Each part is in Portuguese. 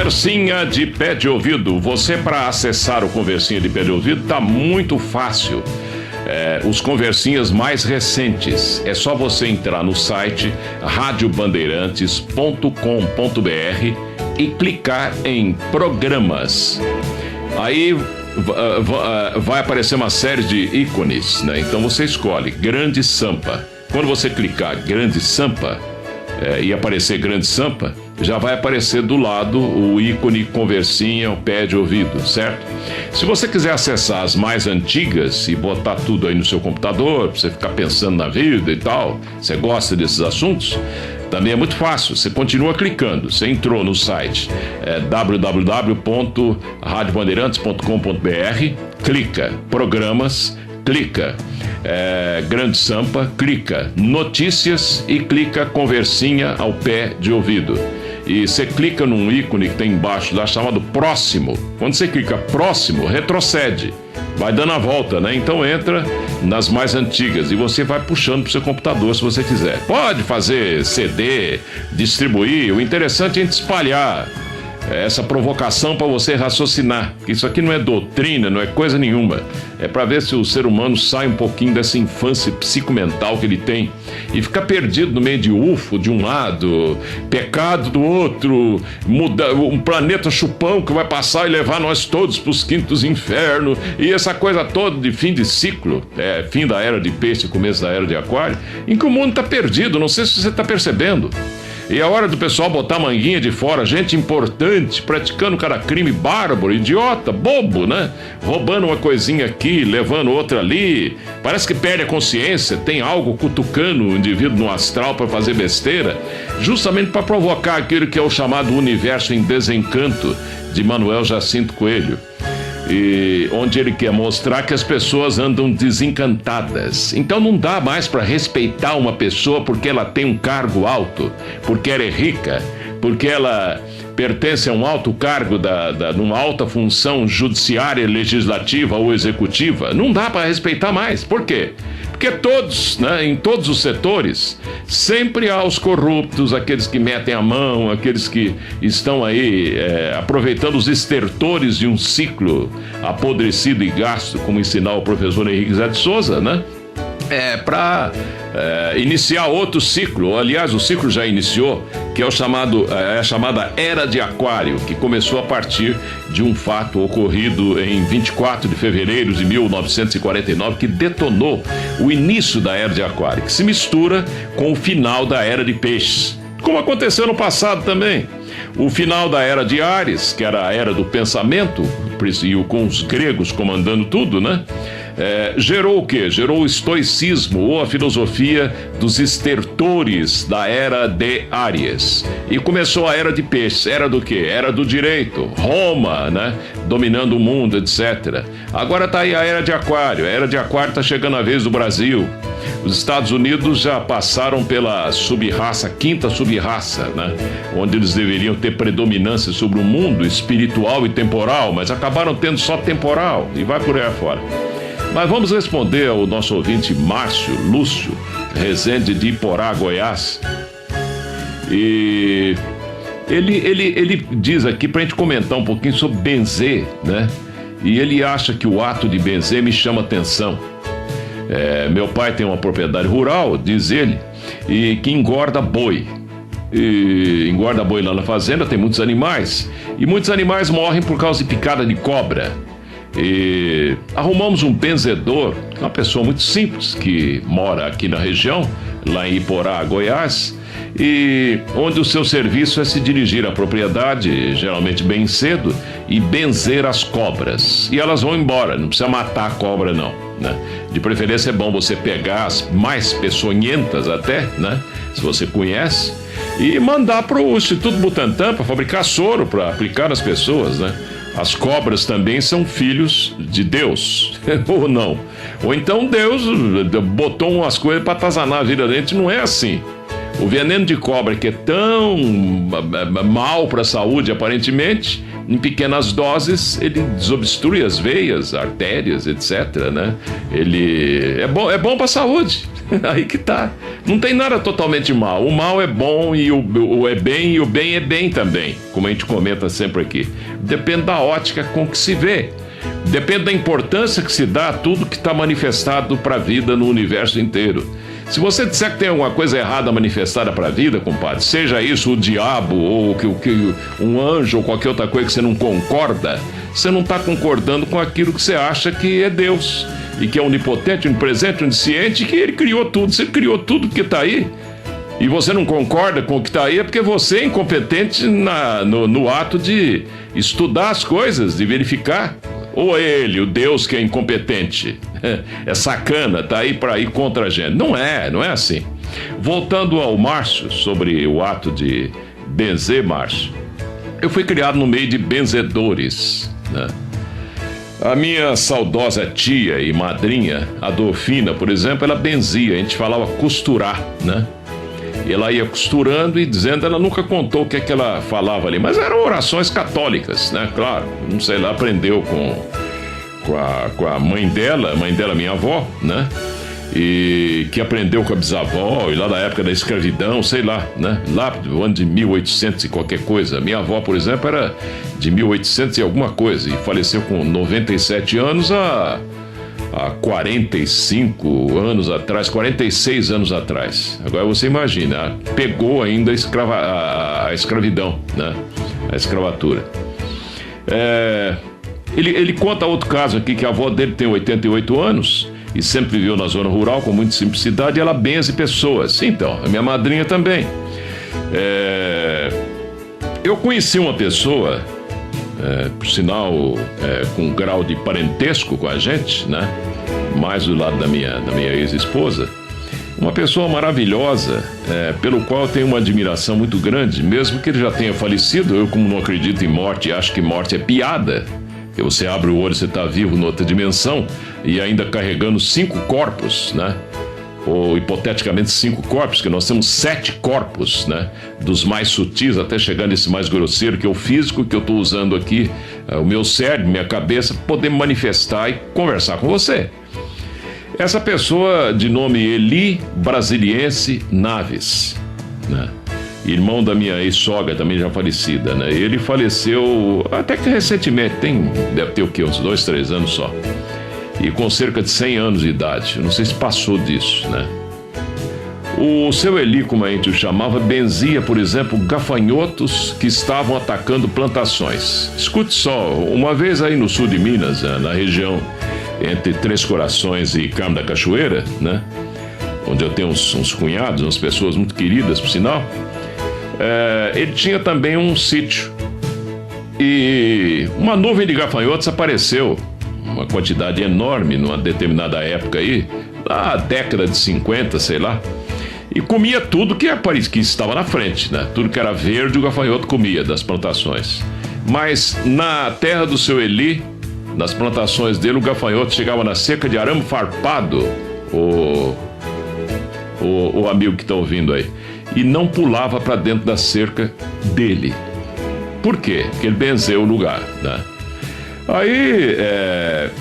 Conversinha de pé de ouvido. Você, para acessar o Conversinha de pé de ouvido, tá muito fácil. Os conversinhas mais recentes. É só você entrar no site radiobandeirantes.com.br e clicar em programas. Aí vai aparecer uma série de ícones, né? Então você escolhe Grande Sampa. Quando você clicar Grande Sampa e aparecer Grande Sampa, já vai aparecer do lado o ícone Conversinha ao pé de ouvido, certo? Se você quiser acessar as mais antigas e botar tudo aí no seu computador, pra você ficar pensando na vida e tal, você gosta desses assuntos, também é muito fácil, você continua clicando. Você entrou no site www.radiobandeirantes.com.br, clica Programas, clica Grande Sampa, clica Notícias e clica Conversinha ao pé de ouvido. E você clica num ícone que tem embaixo lá chamado Próximo. Quando você clica Próximo, retrocede. Vai dando a volta, né? Então entra nas mais antigas e você vai puxando pro seu computador se você quiser. Pode fazer CD, distribuir. O interessante é a gente espalhar essa provocação para você raciocinar. Isso aqui não é doutrina, não é coisa nenhuma. É para ver se o ser humano sai um pouquinho dessa infância psicomental que ele tem e fica perdido no meio de UFO de um lado, pecado do outro, um planeta chupão que vai passar e levar nós todos para os quintos infernos e essa coisa toda de fim de ciclo, fim da era de peixe, começo da era de aquário, em que o mundo está perdido. Não sei se você está percebendo. E é hora do pessoal botar a manguinha de fora, gente importante, praticando cada crime bárbaro, idiota, bobo, né? Roubando uma coisinha aqui, levando outra ali. Parece que perde a consciência, tem algo cutucando o indivíduo no astral para fazer besteira, justamente para provocar aquilo que é o chamado universo em desencanto de Manuel Jacinto Coelho. E onde ele quer mostrar que as pessoas andam desencantadas. Então não dá mais para respeitar uma pessoa porque ela tem um cargo alto, porque ela é rica, porque ela pertence a um alto cargo, numa alta função judiciária, legislativa ou executiva. Não dá para respeitar mais. Por quê? Porque todos, né, em todos os setores, sempre há os corruptos, aqueles que metem a mão, aqueles que estão aí aproveitando os estertores de um ciclo apodrecido e gasto, como ensinava o professor Henrique Zé de Souza, né? Para iniciar outro ciclo. Aliás, o ciclo já iniciou, que é a chamada Era de Aquário, que começou a partir de um fato ocorrido em 24 de fevereiro de 1949, que detonou o início da Era de Aquário, que se mistura com o final da Era de Peixes, como aconteceu no passado também. O final da Era de Áries, que era a Era do pensamento, e com os gregos comandando tudo, né? Gerou o quê? Gerou o estoicismo, ou a filosofia dos estertores da Era de Áries. E começou a Era de Peixes. Era do quê? Era do direito. Roma, né? Dominando o mundo, etc. Agora tá aí a Era de Aquário. A Era de Aquário tá chegando a vez do Brasil. Os Estados Unidos já passaram pela subraça, quinta subraça, né? Onde eles deveriam ter predominância sobre o mundo espiritual e temporal, mas acabaram tendo só temporal e vai por aí afora. Mas vamos responder ao nosso ouvinte Márcio Lúcio Rezende de Iporá, Goiás. E ele diz aqui pra gente comentar um pouquinho sobre benzer, né? E ele acha que o ato de benzer me chama atenção. Meu pai tem uma propriedade rural, diz ele, e que engorda boi. E engorda boi lá na fazenda, tem muitos animais. E muitos animais morrem por causa de picada de cobra. E arrumamos um benzedor, uma pessoa muito simples que mora aqui na região, lá em Iporá, Goiás, e onde o seu serviço é se dirigir à propriedade, geralmente bem cedo, e benzer as cobras. E elas vão embora, não precisa matar a cobra não, né? De preferência é bom você pegar as mais peçonhentas até, né? Se você conhece, e mandar para o Instituto Butantan para fabricar soro para aplicar nas pessoas, né? As cobras também são filhos de Deus, ou não? Ou então Deus botou umas coisas para atazanar a vida da gente, não é assim. O veneno de cobra, que é tão mal para a saúde, aparentemente, em pequenas doses, ele desobstrui as veias, artérias, etc., né? Ele é bom para a saúde. Aí que tá. Não tem nada totalmente mal. O mal é bom e o é bem e o bem é bem também, como a gente comenta sempre aqui. Depende da ótica com que se vê. Depende da importância que se dá a tudo que está manifestado para a vida no universo inteiro. Se você disser que tem alguma coisa errada manifestada para a vida, compadre, seja isso o diabo ou um anjo ou qualquer outra coisa que você não concorda, você não está concordando com aquilo que você acha que é Deus e que é onipotente, onipresente, onisciente, e que ele criou tudo. Você criou tudo que está aí e você não concorda com o que está aí, é porque você é incompetente no ato de estudar as coisas, de verificar. Ou ele, o Deus que é incompetente, é sacana, tá aí para ir contra a gente. Não é assim. Voltando ao Márcio, sobre o ato de benzer, Márcio, eu fui criado no meio de benzedores, né? A minha saudosa tia e madrinha, a Dolfina, por exemplo, ela benzia, a gente falava costurar, né? E ela ia costurando e dizendo, ela nunca contou o que é que ela falava ali, mas eram orações católicas, né? Claro, não sei lá, aprendeu com a mãe dela, minha avó, né? E que aprendeu com a bisavó, e lá da época da escravidão, sei lá, né? Lá do ano de 1800 e qualquer coisa. Minha avó, por exemplo, era de 1800 e alguma coisa, e faleceu com 97 anos há 45 anos atrás, 46 anos atrás. Agora você imagina, pegou ainda a escravidão, né? A escravatura. Ele conta outro caso aqui, que a avó dele tem 88 anos e sempre viveu na zona rural com muita simplicidade, e ela benze pessoas. Então, a minha madrinha também. Eu conheci uma pessoa, por sinal, com um grau de parentesco com a gente, né? Mais do lado da minha ex-esposa, uma pessoa maravilhosa, pelo qual eu tenho uma admiração muito grande, mesmo que ele já tenha falecido. Eu, como não acredito em morte, acho que morte é piada, que você abre o olho, você está vivo noutra dimensão e ainda carregando 5 corpos, né? Ou hipoteticamente 5 corpos, que nós temos 7 corpos, né? Dos mais sutis até chegar nesse mais grosseiro, que é o físico, que eu estou usando aqui, o meu cérebro, minha cabeça, para poder manifestar e conversar com você. Essa pessoa, de nome Eli Brasiliense Naves, né? Irmão da minha ex-sogra, também já falecida, né? Ele faleceu até que recentemente, deve ter o quê? Uns 2, 3 anos só. E com cerca de 100 anos de idade. Eu não sei se passou disso, né? O seu Eli, como a gente o chamava, benzia, por exemplo, gafanhotos que estavam atacando plantações. Escute só, uma vez aí no sul de Minas, na região entre Três Corações e Carmo da Cachoeira, né? Onde eu tenho uns cunhados, umas pessoas muito queridas, por sinal. Ele tinha também um sítio. E uma nuvem de gafanhotos apareceu, uma quantidade enorme numa determinada época aí, na década de 50, sei lá, e comia tudo que estava na frente, né? Tudo que era verde, o gafanhoto comia das plantações. Mas na terra do seu Eli, nas plantações dele, o gafanhoto chegava na cerca de arame farpado, o amigo que está ouvindo aí, e não pulava para dentro da cerca dele. Por quê? Porque ele benzeu o lugar, né? Aí,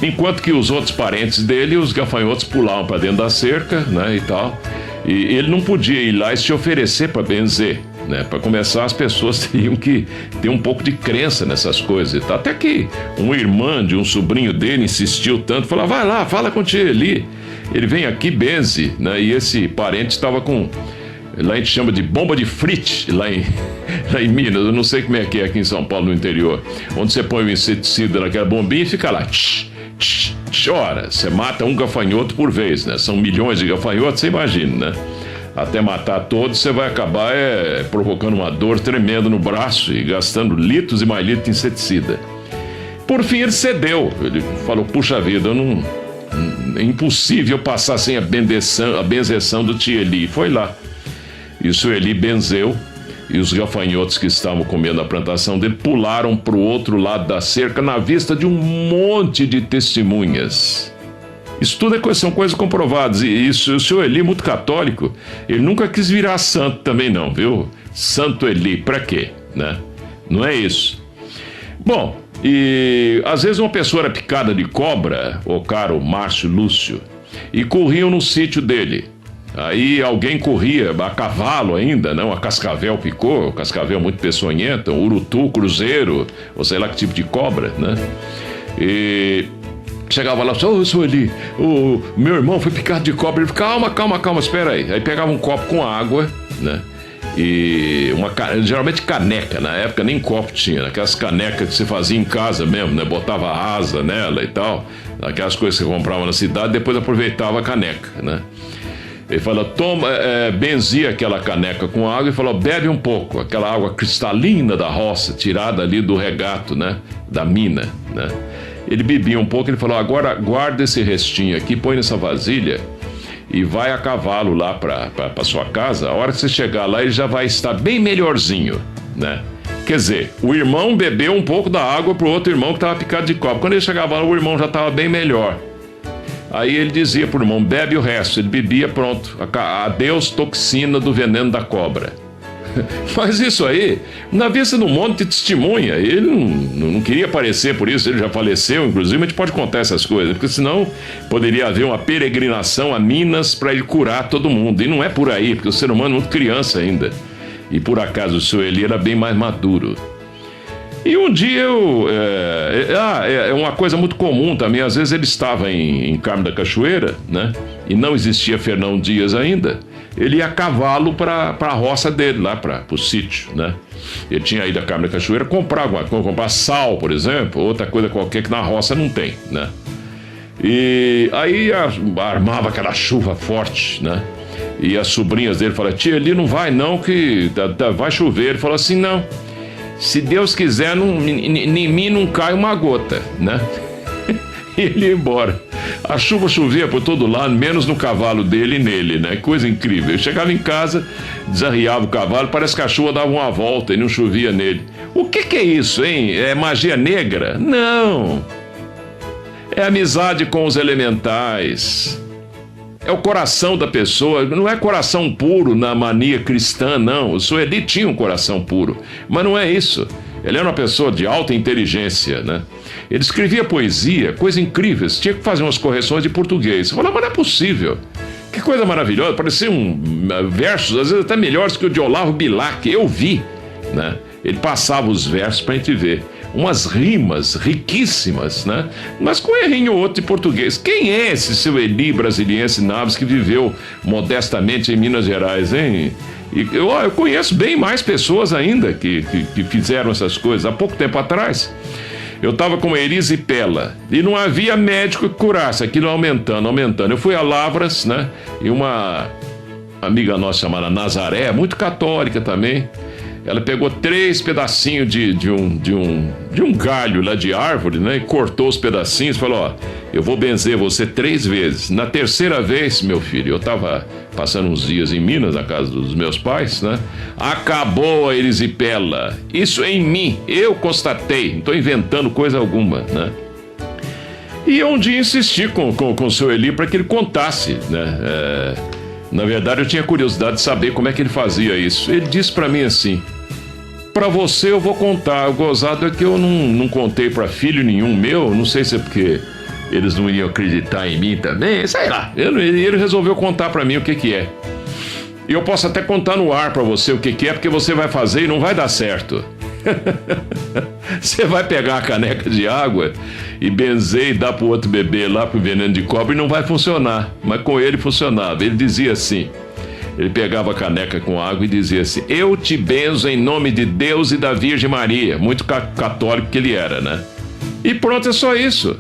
enquanto que os outros parentes dele, os gafanhotos pulavam para dentro da cerca, né, e tal, e ele não podia ir lá e se oferecer para benzer, né? Para começar, as pessoas teriam que ter um pouco de crença nessas coisas e tal. Até que uma irmã de um sobrinho dele insistiu tanto, falou: vai lá, fala com o tio Eli, ele vem aqui, benze, né? E esse parente estava com, lá a gente chama de bomba de frite, lá em Minas, eu não sei como é que é aqui em São Paulo, no interior, onde você põe o inseticida naquela bombinha e fica lá, ora, você mata um gafanhoto por vez, né? São milhões de gafanhotos, você imagina, né? Até matar todos, você vai acabar provocando uma dor tremenda no braço e gastando litros e mais litros de inseticida. Por fim, ele cedeu, ele falou: puxa vida, é impossível passar sem a benzeção do tio Eli. Foi lá. E o seu Eli benzeu, e os gafanhotos que estavam comendo a plantação dele pularam para o outro lado da cerca, na vista de um monte de testemunhas. Isso tudo são coisas comprovadas. E isso, o senhor Eli, muito católico, ele nunca quis virar santo também não, viu? Santo Eli, pra quê, né? Não é isso. Bom, e às vezes uma pessoa era picada de cobra, o caro Márcio Lúcio, e corriam no sítio dele. Aí alguém corria a cavalo ainda, não? A cascavel picou, cascavel muito peçonhenta, um urutu, cruzeiro, ou sei lá que tipo de cobra, né? E chegava lá, ô Sueli, o meu irmão foi picado de cobra. Ele falou, calma, espera aí. Aí pegava um copo com água, né? E geralmente caneca, na época nem copo tinha, aquelas canecas que você fazia em casa mesmo, né? Botava asa nela e tal, aquelas coisas que você comprava na cidade, depois aproveitava a caneca, né? Ele falou, benzia aquela caneca com água e falou, bebe um pouco, aquela água cristalina da roça, tirada ali do regato, né? Da mina, né? Ele bebia um pouco, ele falou, agora guarda esse restinho aqui, põe nessa vasilha e vai a cavalo lá para sua casa. A hora que você chegar lá, ele já vai estar bem melhorzinho, né? Quer dizer, o irmão bebeu um pouco da água pro outro irmão que estava picado de cobra. Quando ele chegava lá, o irmão já estava bem melhor. Aí ele dizia pro irmão, bebe o resto. Ele bebia, pronto. Adeus toxina do veneno da cobra. Mas isso aí, na vista de um monte de testemunha, ele não queria aparecer por isso, ele já faleceu, inclusive, a gente pode contar essas coisas, porque senão poderia haver uma peregrinação a Minas para ele curar todo mundo. E não é por aí, porque o ser humano é muito criança ainda. E por acaso o seu Eli era bem mais maduro. E um dia é uma coisa muito comum também, às vezes ele estava em Carmo da Cachoeira, né? E não existia Fernão Dias ainda. Ele ia a cavalo para a roça dele, lá para o sítio, né? Ele tinha ido a Carmo da Cachoeira comprar sal, por exemplo, outra coisa qualquer que na roça não tem, né? E aí armava aquela chuva forte, né? E as sobrinhas dele falaram, tia, ele não vai não, que vai chover. Ele falou assim, não, se Deus quiser, em mim não cai uma gota, né? E ele ia embora. A chuva chovia por todo lado, menos no cavalo dele e nele, né? Coisa incrível. Eu chegava em casa, desarriava o cavalo, parece que a chuva dava uma volta e não chovia nele. O que é isso, hein? É magia negra? Não! É amizade com os elementais. É o coração da pessoa, não é coração puro na mania cristã, não. O Sueli tinha um coração puro, mas não é isso. Ele era uma pessoa de alta inteligência, né? Ele escrevia poesia, coisa incrível, tinha que fazer umas correções de português. Você falava, mas não é possível. Que coisa maravilhosa, pareciam versos, às vezes até melhores que o de Olavo Bilac, eu vi, né? Ele passava os versos pra gente ver. Umas rimas riquíssimas, né? Mas com errinho outro de português. Quem é esse seu Eli Brasiliense Naves que viveu modestamente em Minas Gerais, hein? E eu conheço bem mais pessoas ainda que fizeram essas coisas. Há pouco tempo atrás, eu estava com uma erisipela e não havia médico que curasse, aquilo aumentando. Eu fui a Lavras, né? E uma amiga nossa chamada Nazaré, muito católica também, ela pegou 3 pedacinhos de um galho lá de árvore, né? E cortou os pedacinhos e falou, ó, eu vou benzer você 3 vezes. Na terceira vez, meu filho, eu estava passando uns dias em Minas, na casa dos meus pais, né? Acabou a erisipela. Isso é em mim, eu constatei, não estou inventando coisa alguma, né? E um dia insisti com o seu Eli para que ele contasse, né? Na verdade, eu tinha curiosidade de saber como é que ele fazia isso. Ele disse para mim assim, para você eu vou contar, o gozado é que eu não contei para filho nenhum meu, não sei se é porque eles não iriam acreditar em mim também, sei lá. Ele resolveu contar para mim o que é. E eu posso até contar no ar para você o que é, porque você vai fazer e não vai dar certo. Você vai pegar a caneca de água e benzer e dar pro outro bebê lá pro veneno de cobra e não vai funcionar. Mas com ele funcionava. Ele dizia assim, ele pegava a caneca com água e dizia assim, eu te benzo em nome de Deus e da Virgem Maria. Muito católico que ele era, né? E pronto, é só isso.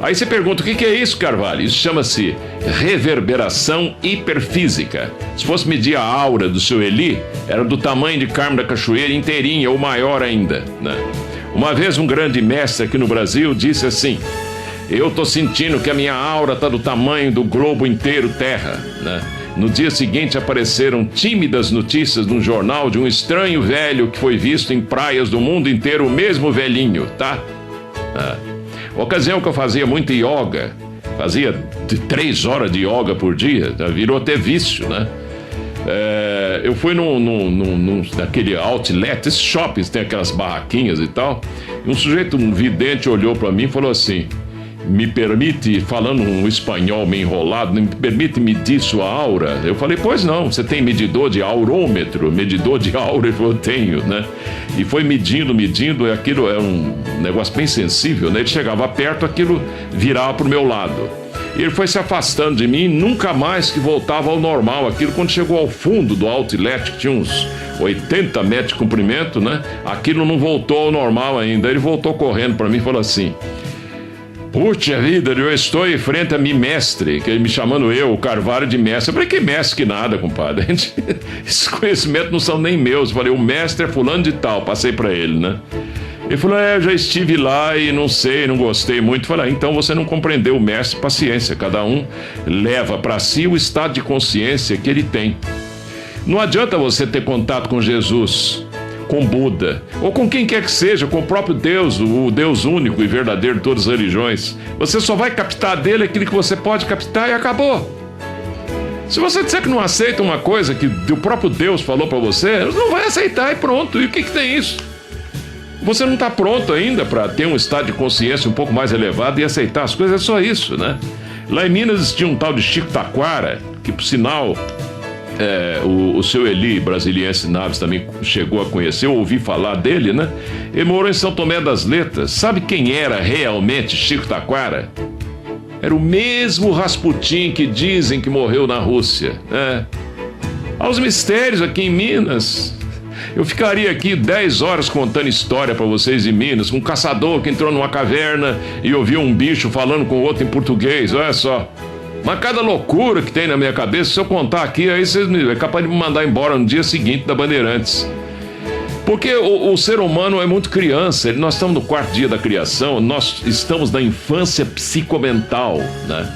Aí você pergunta, o que é isso, Carvalho? Isso chama-se reverberação hiperfísica. Se fosse medir a aura do seu Eli, era do tamanho de Carmo da Cachoeira inteirinha, ou maior ainda, né? Uma vez um grande mestre aqui no Brasil disse assim, eu tô sentindo que a minha aura tá do tamanho do globo inteiro Terra, né? No dia seguinte apareceram tímidas notícias num jornal de um estranho velho que foi visto em praias do mundo inteiro, o mesmo velhinho, tá? Ocasião que eu fazia muito yoga, fazia 3 horas de yoga por dia, virou até vício, né? Eu fui naquele outlet, esses shoppings tem aquelas barraquinhas e tal, e um vidente olhou para mim e falou assim: me permite, falando um espanhol meio enrolado, me permite medir sua aura? Eu falei: pois não, você tem medidor de aurômetro, medidor de aura? Ele falou: eu tenho, né? E foi medindo, e aquilo é um negócio bem sensível, né? Ele chegava perto, aquilo virava pro meu lado. E ele foi se afastando de mim, nunca mais que voltava ao normal. Aquilo, quando chegou ao fundo do outlet, que tinha uns 80 metros de comprimento, né? Aquilo não voltou ao normal ainda. Ele voltou correndo para mim e falou assim: puxa vida, eu estou em frente a mim, mestre, que ele me chamando o Carvalho de mestre. Eu falei: que mestre que nada, compadre. Esses conhecimentos não são nem meus. Eu falei: o mestre é fulano de tal. Passei para ele, né? Ele falou: já estive lá e não sei, não gostei muito. Eu falei: então você não compreendeu o mestre, paciência. Cada um leva para si o estado de consciência que ele tem. Não adianta você ter contato com Jesus, com Buda, ou com quem quer que seja, com o próprio Deus, o Deus único e verdadeiro de todas as religiões. Você só vai captar dele aquilo que você pode captar e acabou. Se você disser que não aceita uma coisa que o próprio Deus falou para você, não vai aceitar e pronto. E o que tem isso? Você não está pronto ainda para ter um estado de consciência um pouco mais elevado e aceitar as coisas, é só isso, né? Lá em Minas tinha um tal de Chico Taquara, que por sinal o seu Eli Brasiliense Naves também chegou a conhecer, eu ouvi falar dele, né? Ele morou em São Tomé das Letras. Sabe quem era realmente Chico Taquara? Era o mesmo Rasputin que dizem que morreu na Rússia, né? Aos mistérios aqui em Minas. Eu ficaria aqui 10 horas contando história para vocês em Minas, um caçador que entrou numa caverna e ouviu um bicho falando com o outro em português, olha só. Mas cada loucura que tem na minha cabeça, se eu contar aqui, aí vocês é capaz de me mandar embora no dia seguinte da Bandeirantes. Porque o ser humano é muito criança, nós estamos no 4º dia da criação, nós estamos na infância psicomental, né?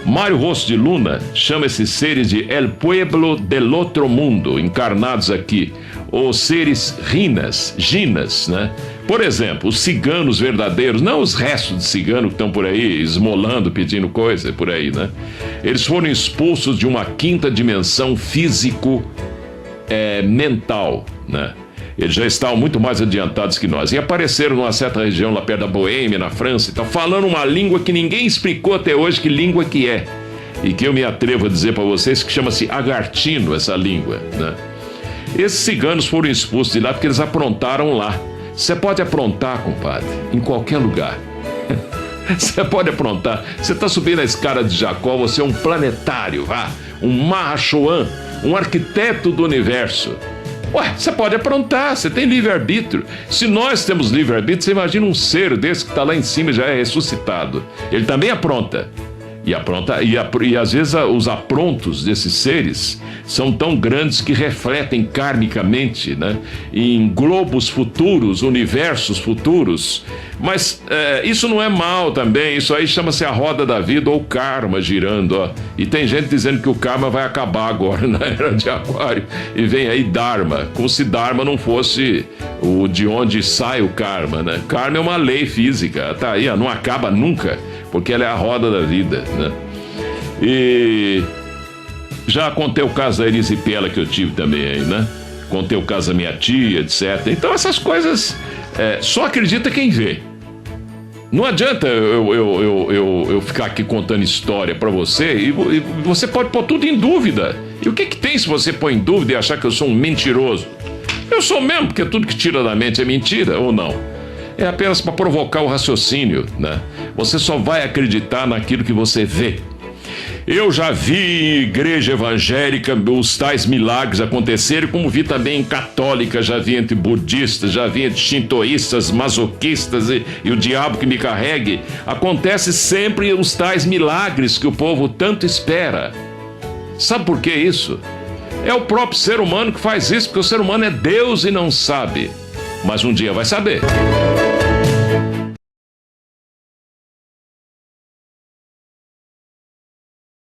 Mário Rosso de Luna chama esses seres de El Pueblo del Otro Mundo, encarnados aqui, ou seres ginas, né? Por exemplo, os ciganos verdadeiros, não os restos de cigano que estão por aí esmolando, pedindo coisa, por aí, né? Eles foram expulsos de uma 5ª dimensão físico-mental, né? Eles já estavam muito mais adiantados que nós. E apareceram numa certa região lá perto da Boêmia, na França e tal, falando uma língua que ninguém explicou até hoje que língua que é. E que eu me atrevo a dizer para vocês que chama-se agartino, essa língua, né? Esses ciganos foram expulsos de lá porque eles aprontaram lá. Você pode aprontar, compadre, em qualquer lugar. Você pode aprontar. Você está subindo a escada de Jacó, você é um planetário, um Mahachohan, um arquiteto do universo. Ué, você pode aprontar, você tem livre-arbítrio. Se nós temos livre-arbítrio, você imagina um ser desse que está lá em cima e já é ressuscitado. Ele também apronta. E às vezes os aprontos desses seres são tão grandes que refletem karmicamente, né, em globos futuros, universos futuros. Mas isso não é mal também, isso aí chama-se a roda da vida ou karma girando, ó. E tem gente dizendo que o karma vai acabar agora na era de Aquário e vem aí Dharma, como se Dharma não fosse o de onde sai o karma, né? Karma é uma lei física, tá aí, ó, não acaba nunca, porque ela é a roda da vida, né? E já contei o caso da erisipela que eu tive também aí, né? Contei o caso da minha tia, etc. Então essas coisas só acredita quem vê. Não adianta eu ficar aqui contando história pra você e você pode pôr tudo em dúvida. E o que tem se você pôr em dúvida e achar que eu sou um mentiroso? Eu sou mesmo, porque tudo que tira da mente é mentira, ou não? É apenas para provocar o raciocínio, né? Você só vai acreditar naquilo que você vê. Eu já vi em igreja evangélica os tais milagres acontecerem, como vi também em católica, já vi entre budistas, já vi entre shintoístas, masoquistas e o diabo que me carregue. Acontece sempre os tais milagres que o povo tanto espera. Sabe por que isso? É o próprio ser humano que faz isso, porque o ser humano é Deus e não sabe. Mas um dia vai saber.